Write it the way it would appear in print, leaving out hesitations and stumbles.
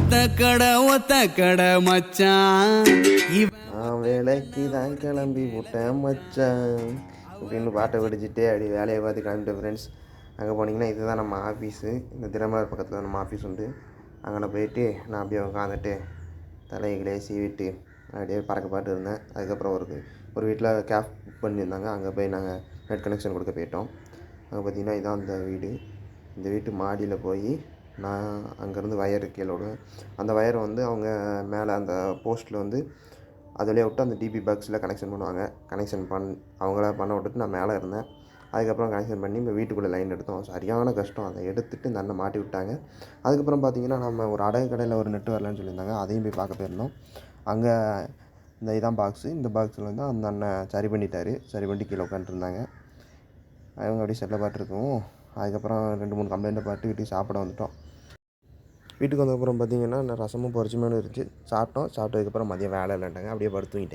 ஒத்த கடை மச்சான் நான் வேலைக்கு தான் கிளம்பி விட்டேன் மச்சான் அப்படின்னு பாட்டை வெடிச்சிட்டு அப்படி வேலையை பார்த்து கிளம்பிட்டேன் ஃப்ரெண்ட்ஸ். அங்கே போனீங்கன்னா இதுதான் நம்ம ஆஃபீஸு. இந்த தினமலர் பக்கத்தில் நம்ம ஆஃபீஸ் உண்டு. அங்கே போயிட்டு நான் அப்படியே உட்காந்துட்டு தலைகளை சீவிட்டு அப்படியே பறக்க பாட்டு இருந்தேன். அதுக்கப்புறம் ஒரு வீட்டில் கேப் புக் பண்ணியிருந்தாங்க. அங்கே போய் நாங்கள் நெட் கனெக்ஷன் கொடுக்க போயிட்டோம். அங்கே பார்த்திங்கன்னா இதான் அந்த வீடு. இந்த வீட்டு மாடியில் போய் நான் அங்கேருந்து வயர் கீழே விடுவேன். அந்த வயரை வந்து அவங்க மேலே அந்த போஸ்ட்டில் வந்து அதிலே விட்டு அந்த டிபி பாக்ஸில் கனெக்ஷன் பண்ணுவாங்க. அவங்கள பண்ண விட்டுட்டு நான் மேலே இருந்தேன். அதுக்கப்புறம் கனெக்ஷன் பண்ணி இப்போ வீட்டுக்குள்ளே லைன் எடுத்தோம். சரியான கஷ்டம். அதை எடுத்துகிட்டு இந்த அண்ணன் மாட்டி விட்டாங்க. அதுக்கப்புறம் பார்த்திங்கன்னா நம்ம ஒரு அடகு கடையில் ஒரு நெட்டு வரலன்னு சொல்லியிருந்தாங்க. அதையும் போய் பார்க்க போயிருந்தோம். அங்கே இதான் பாக்ஸு. இந்த பாக்ஸில் வந்து அந்த அண்ணன் சரி பண்ணிட்டு கீழே உட்காந்துருந்தாங்க. அவங்க அப்படியே செல்ல பாட்டுருக்கோம். அதுக்கப்புறம் 2-3 கம்ப்ளைண்ட்டை பாட்டு வீட்டுக்கு சாப்பிட வந்துட்டோம். வீட்டுக்கு வந்ததுக்கப்புறம் பார்த்திங்கன்னா ரசமும் பொரிச்சுமேனு இருந்துச்சு. சாப்பிட்டதுக்கப்புறம் மதியம் வேலை இல்லைன்ட்டாங்க. அப்படியே படுத்து தூங்கிட்டேன்.